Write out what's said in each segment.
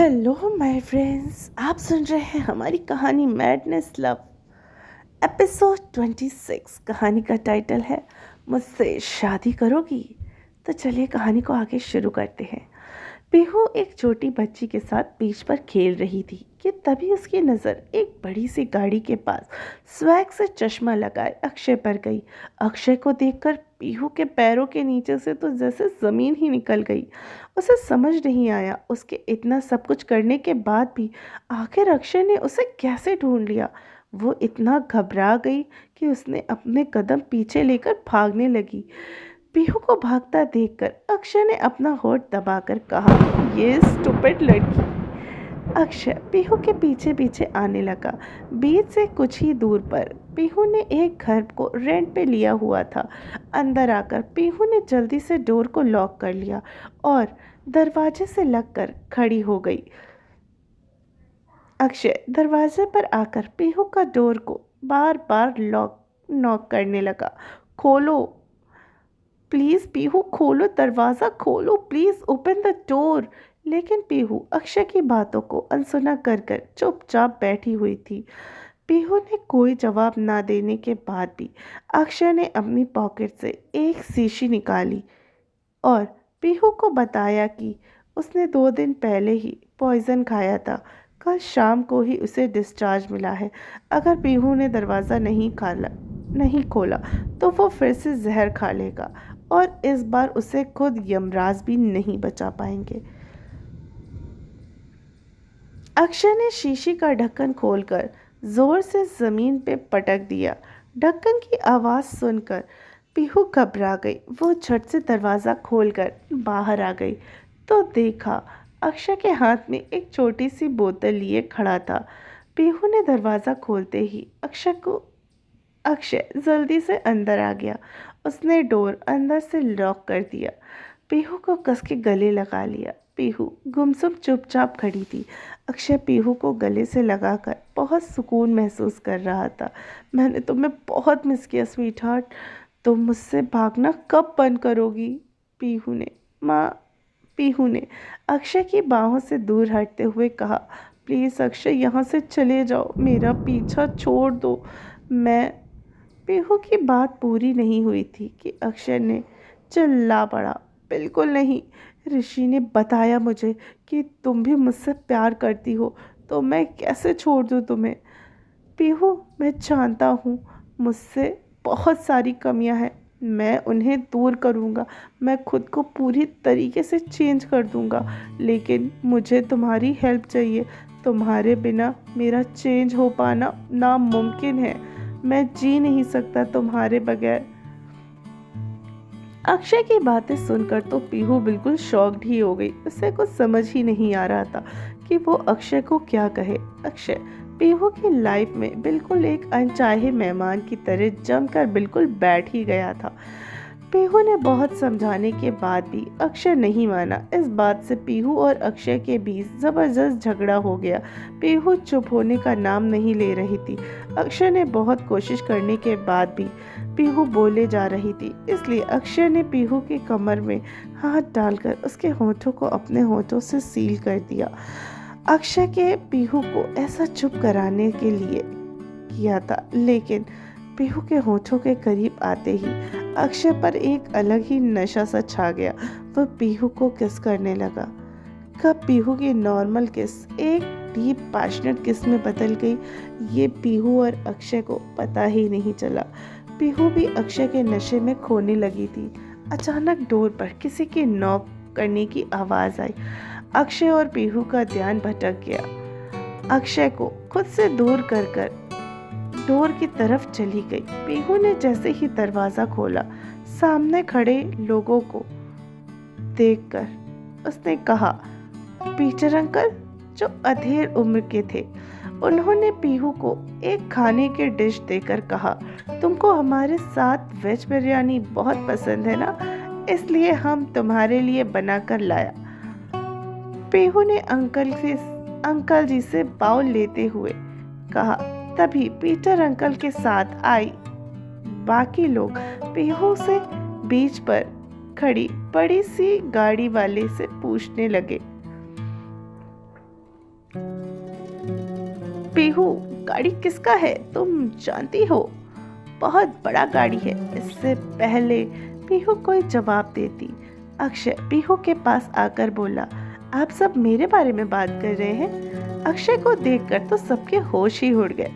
Hello my friends, आप सुन रहे हैं हमारी कहानी मैडनेस लव एपिसोड 26। कहानी का टाइटल है मुझसे शादी करोगी। तो चलिए कहानी को आगे शुरू करते हैं। पीहू एक छोटी बच्ची के साथ बीच पर खेल रही थी कि तभी उसकी नज़र एक बड़ी सी गाड़ी के पास स्वैग से चश्मा लगाए अक्षय पर गई। अक्षय को देखकर पीहू के पैरों के नीचे से तो जैसे ज़मीन ही निकल गई। उसे समझ नहीं आया उसके इतना सब कुछ करने के बाद भी आखिर अक्षय ने उसे कैसे ढूंढ लिया। वो इतना घबरा गई कि उसने अपने कदम पीछे लेकर भागने लगी। पीहू को भागता देखकर अक्षय ने अपना होठ दबाकर कहा, ये स्टूपिड लड़की। अक्षय पीहू के पीछे पीछे आने लगा। बीच से कुछ ही दूर पर पीहू ने एक घर को रेंट पे लिया हुआ था। अंदर आकर पीहू ने जल्दी से डोर को लॉक कर लिया और दरवाजे से लगकर खड़ी हो गई। अक्षय दरवाजे पर आकर पीहू का डोर को बार बार नॉक करने लगा। खोलो प्लीज़ पीहू, खोलो दरवाज़ा, खोलो प्लीज़, ओपन द डोर। लेकिन पीहू अक्षय की बातों को अनसुना कर कर चुपचाप बैठी हुई थी। पीहू ने कोई जवाब ना देने के बाद भी अक्षय ने अपनी पॉकेट से एक शीशी निकाली और पीहू को बताया कि उसने 2 दिन पहले ही पॉइज़न खाया था। कल शाम को ही उसे डिस्चार्ज मिला है। अगर पीहू ने दरवाज़ा नहीं खोला तो वो फिर से जहर खा लेगा और इस बार उसे खुद यमराज भी नहीं बचा पाएंगे। अक्षय ने शीशी का ढक्कन खोलकर जोर से जमीन पे पटक दिया। ढक्कन की आवाज़ सुनकर पीहू घबरा गई। वो झट से दरवाज़ा खोलकर बाहर आ गई तो देखा अक्षय के हाथ में एक छोटी सी बोतल लिए खड़ा था। पीहू ने दरवाज़ा खोलते ही अक्षय जल्दी से अंदर आ गया। उसने डोर अंदर से लॉक कर दिया। पीहू को कस के गले लगा लिया। पीहू गुमसुम चुपचाप खड़ी थी। अक्षय पीहू को गले से लगाकर बहुत सुकून महसूस कर रहा था। मैंने तुम्हें बहुत मिस किया स्वीट हार्ट। तुम मुझसे भागना कब बंद करोगी? पीहू ने अक्षय की बाहों से दूर हटते हुए कहा, प्लीज़ अक्षय, यहाँ से चले जाओ, मेरा पीछा छोड़ दो। मैं पीहू की बात पूरी नहीं हुई थी कि अक्षय ने चिल्ला पड़ा, बिल्कुल नहीं, ऋषि ने बताया मुझे कि तुम भी मुझसे प्यार करती हो, तो मैं कैसे छोड़ दूँ तुम्हें? पीहू, मैं जानता हूँ मुझसे बहुत सारी कमियां हैं, मैं उन्हें दूर करूँगा, मैं खुद को पूरी तरीके से चेंज कर दूँगा, लेकिन मुझे तुम्हारी हेल्प चाहिए। तुम्हारे बिना मेरा चेंज हो पाना नामुमकिन है। मैं जी नहीं सकता तुम्हारे बगैर। अक्षय की बातें सुनकर तो पीहू बिल्कुल शॉक्ड ही हो गई। उसे कुछ समझ ही नहीं आ रहा था कि वो अक्षय को क्या कहे। अक्षय पीहू की लाइफ में बिल्कुल एक अनचाहे मेहमान की तरह जमकर बिल्कुल बैठ ही गया था। पीहू ने बहुत समझाने के बाद भी अक्षय नहीं माना। इस बात से पीहू और अक्षय के बीच जबरदस्त झगड़ा हो गया। पीहू चुप होने का नाम नहीं ले रही थी। अक्षय ने बहुत कोशिश करने के बाद भी पीहू बोले जा रही थी, इसलिए अक्षय ने पीहू की कमर में हाथ डालकर उसके होठों को अपने होठों से सील कर दिया। अक्षय के पीहू को ऐसा चुप कराने के लिए किया था, लेकिन पीहू के होठों के करीब आते ही अक्षय पर एक अलग ही नशा सा छा गया। वह पीहू को किस करने लगा। कब पीहू की नॉर्मल किस एक डीप पैशनेट किस में बदल गई, ये पीहू और अक्षय को पता ही नहीं चला। पीहू भी अक्षय के नशे में खोने लगी थी। अचानक डोर पर किसी की नॉक करने की आवाज़ आई। अक्षय और पीहू का ध्यान भटक गया। अक्षय को खुद से दूर कर डोर की तरफ चली गई। पीहू ने जैसे ही दरवाज़ा खोला, सामने खड़े लोगों को देखकर उसने कहा, पीटर अंकल, जो अधेड़ उम्र के थे। उन्होंने पीहू को एक खाने की डिश देकर कहा, तुमको हमारे साथ वेज बिरयानी बहुत पसंद है ना, इसलिए हम तुम्हारे लिए बनाकर लाया। पीहू ने अंकल जी से बाउल लेते हुए कहा। तभी पीटर अंकल के साथ आई बाकी लोग पीहू से बीच पर खड़ी बड़ी सी गाड़ी वाले से पूछने लगे, पीहू, गाड़ी किसका है तुम जानती हो? बहुत बड़ा गाड़ी है। इससे पहले पीहू कोई जवाब देती, अक्षय पीहू के पास आकर बोला, आप सब मेरे बारे में बात कर रहे हैं? अक्षय को देखकर तो सबके होश ही उड़ गए।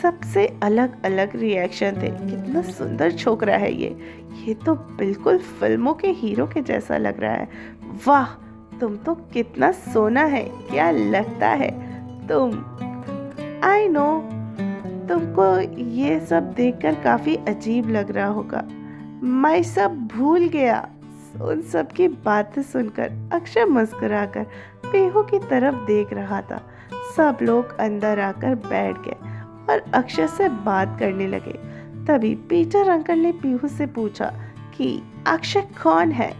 सबसे अलग अलग रिएक्शन थे। कितना सुंदर छोकरा है ये तो बिल्कुल फिल्मों के हीरो के जैसा लग रहा है। वाह, तुम तो कितना सोना है, क्या लगता है तुम? आई नो, तुमको ये सब देखकर काफी अजीब लग रहा होगा। मैं सब भूल गया। उन सब की बातें सुनकर अक्षय मुस्कुराकर पीहू की तरफ देख रहा था। सब लोग अंदर आकर बैठ गए और अक्षय से बात करने लगे। तभी पीटर अंकल ने पीहू से पूछा कि अक्षय कौन है?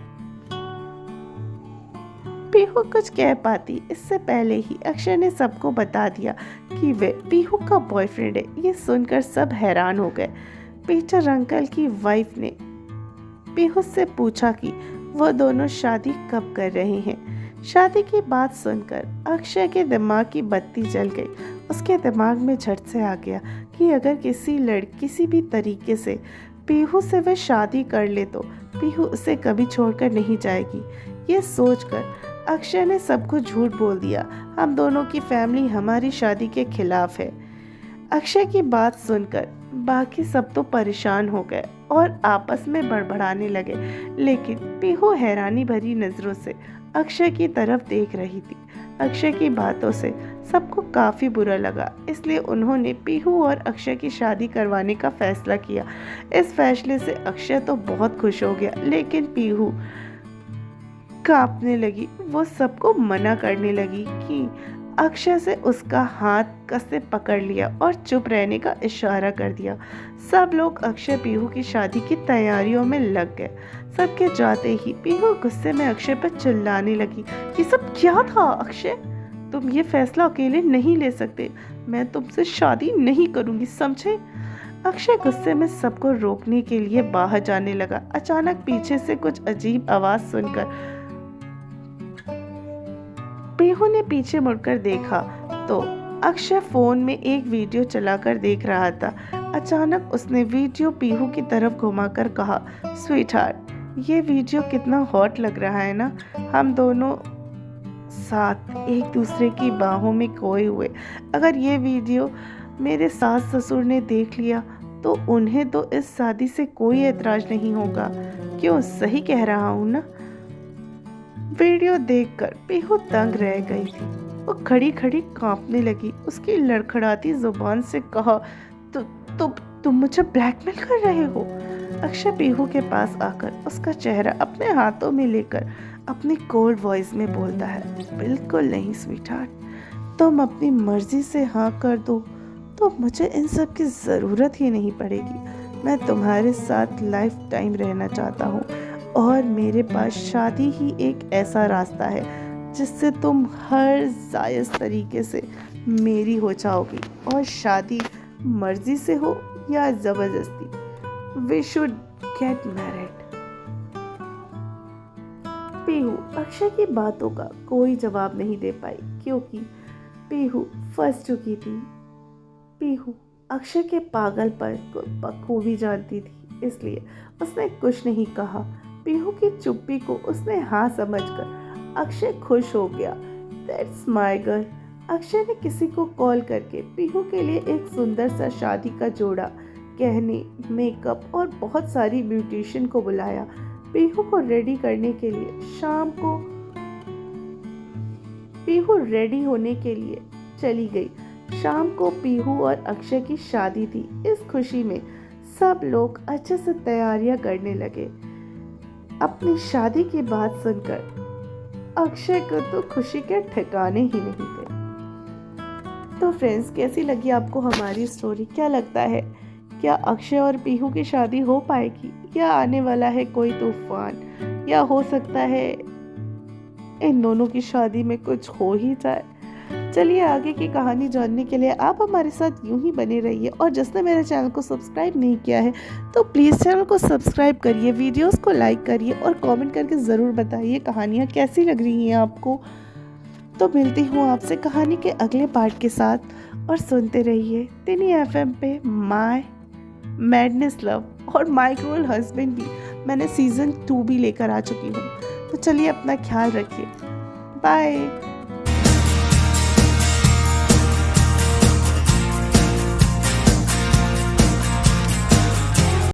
पीहू कुछ कह पाती इससे पहले ही अक्षय ने सबको बता दिया कि वे पीहू का बॉयफ्रेंड है। ये सुनकर सब हैरान हो गए। पीटर अंकल की वाइफ ने पीहू से पूछा कि वो दोनों शादी कब कर रहे हैं। शादी की बात सुनकर अक्षय के दिमाग की बत्ती जल गई। उसके दिमाग में झट से आ गया कि अगर किसी भी तरीके से पीहू से वह शादी कर ले तो पीहू उसे कभी छोड़कर नहीं जाएगी। ये सोचकर अक्षय ने सबको झूठ बोल दिया, हम दोनों की फैमिली हमारी शादी के खिलाफ है। अक्षय की बात सुनकर बाकी सब तो परेशान हो गए और आपस में बड़बड़ाने लगे, लेकिन पीहू हैरानी भरी नजरों से अक्षय की तरफ देख रही थी। अक्षय की बातों से सबको काफी बुरा लगा, इसलिए उन्होंने पीहू और अक्षय की शादी करवाने का फैसला किया। इस फैसले से अक्षय तो बहुत खुश हो गया, लेकिन पीहू कांपने लगी। वो सबको मना करने लगी कि अक्षय से उसका हाथ कसे पकड़ लिया और चुप रहने का इशारा कर दिया। सब लोग अक्षय पीहू की शादी की तैयारियों में लग गए। सबके जाते ही पीहू गुस्से में अक्षय पर चिल्लाने लगी, ये सब क्या था अक्षय? तुम ये फैसला अकेले नहीं ले सकते। मैं तुमसे शादी नहीं करूंगी, समझे? अक्षय गुस्से में सबको रोकने के लिए बाहर जाने लगा। अचानक पीछे से कुछ अजीब आवाज सुनकर पीहू ने पीछे मुड़कर देखा तो अक्षय फोन में एक वीडियो चलाकर देख रहा था। अचानक उसने वीडियो पीहू की तरफ घुमाकर कहा, स्वीटहार्ट, ये वीडियो कितना हॉट लग रहा है ना, हम दोनों साथ एक दूसरे की बाहों में खोए हुए। अगर ये वीडियो मेरे सास ससुर ने देख लिया तो उन्हें तो इस शादी से कोई एतराज नहीं होगा। क्यों, सही कह रहा हूँ ना? वीडियो देखकर पीहू दंग रह गई थी। वो खड़ी खड़ी कांपने लगी। उसकी लड़खड़ाती जुबान से कहा, तुम मुझे ब्लैकमेल कर रहे हो? अक्षय पीहू के पास आकर उसका चेहरा अपने हाथों में लेकर अपनी कोल्ड वॉइस में बोलता है, बिल्कुल नहीं स्वीटहार्ट, तुम अपनी मर्जी से हाँ कर दो तो मुझे इन सब की ज़रूरत ही नहीं पड़ेगी। मैं तुम्हारे साथ लाइफ टाइम रहना चाहता हूँ और मेरे पास शादी ही एक ऐसा रास्ता है जिससे तुम हर जायज़ तरीके से मेरी हो जाओगी। और शादी मर्जी से हो या ज़बरदस्ती, we should get married. Pihu Akshay की बातों का कोई जवाब नहीं दे पाई क्योंकि पीहू फंस चुकी थी। पीहू अक्षय के पागलपन को बखूबी जानती थी, इसलिए उसने कुछ नहीं कहा। पीहू की चुप्पी को उसने हाँ समझकर अक्षय खुश हो गया। That's my girl. अक्षय ने किसी को कॉल करके पीहू के लिए एक सुंदर सा शादी का जोड़ा, गहने, मेकअप और बहुत सारी ब्यूटिशियन को बुलाया। पीहू को रेडी करने के लिए शाम को पीहू रेडी होने के लिए चली गई। शाम को पीहू और अक्षय की शादी थी। इस खुशी में सब लोग अच्छे से तैयारियां करने लगे। अपनी शादी की बात सुनकर अक्षय को तो खुशी के ठिकाने ही नहीं थे। तो फ्रेंड्स, कैसी लगी आपको हमारी स्टोरी? क्या लगता है, क्या अक्षय और पीहू की शादी हो पाएगी या आने वाला है कोई तूफान, या हो सकता है इन दोनों की शादी में कुछ हो ही जाए? चलिए, आगे की कहानी जानने के लिए आप हमारे साथ यूं ही बने रहिए। और जिसने मेरे चैनल को सब्सक्राइब नहीं किया है तो प्लीज़ चैनल को सब्सक्राइब करिए, वीडियोस को लाइक करिए और कमेंट करके ज़रूर बताइए कहानियाँ कैसी लग रही हैं आपको। तो मिलती हूँ आपसे कहानी के अगले पार्ट के साथ। और सुनते रहिए तिनी एफएम पे माय मैडनेस लव और माय क्रूअल हस्बैंड भी मैंने सीज़न 2 भी लेकर आ चुकी हूँ। तो चलिए अपना ख्याल रखिए। बाय।